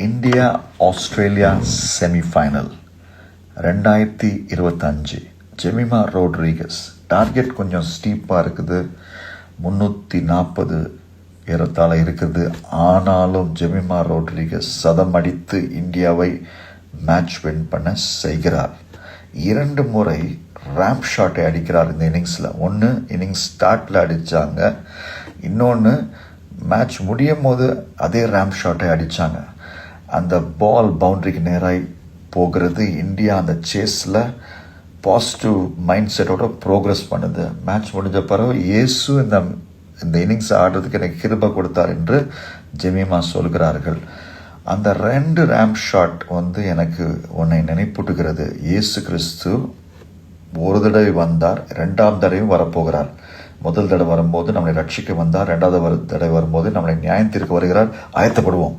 India Australia semifinal 2025. Jemimah Rodrigues. Target கொஞ்சம் ஸ்டீப்பாக இருக்குது, 340 ஏறத்தாழ இருக்குது. ஆனாலும் ஜெமிமா ரோட்ரிகஸ் சதம் அடித்து இந்தியாவை மேட்ச் வின் பண்ண செய்கிறார். 2 முறை ரேம்ப் ஷாட்டை அடிக்கிறார் இந்த இன்னிங்ஸில். ஒன்று இன்னிங்ஸ் ஸ்டார்ட்டில் அடித்தாங்க, இன்னொன்று மேட்ச் முடியும் போது அதே ரேம்ப் ஷாட்டை அடித்தாங்க. அந்த பால் பவுண்டரிக்கு நேராக போகிறது. இந்தியா அந்த சேஸில் பாசிட்டிவ் மைண்ட் செட்டோட ப்ரோக்ரஸ் பண்ணுது. மேட்ச் முடிஞ்ச பிறகு இயேசு இந்த இன்னிங்ஸ் ஆடுறதுக்கு எனக்கு கிருபை கொடுத்தார் என்று ஜெமிமா சொல்கிறார்கள். அந்த 2 ரேம்ப் ஷாட் எனக்கு உன்னை நினைப்பூட்டுகிறது. இயேசு கிறிஸ்து ஒரு தடவை வந்தார், 2ஆம் தடவையும் வரப்போகிறார். முதல் தடவை வரும்போது நம்மளை ரட்சிக்க வந்தார், 2வது தடவை வரும்போது நம்மளை நியாயம் தீர்க்க வருகிறார். ஆயத்தப்படுவோம்.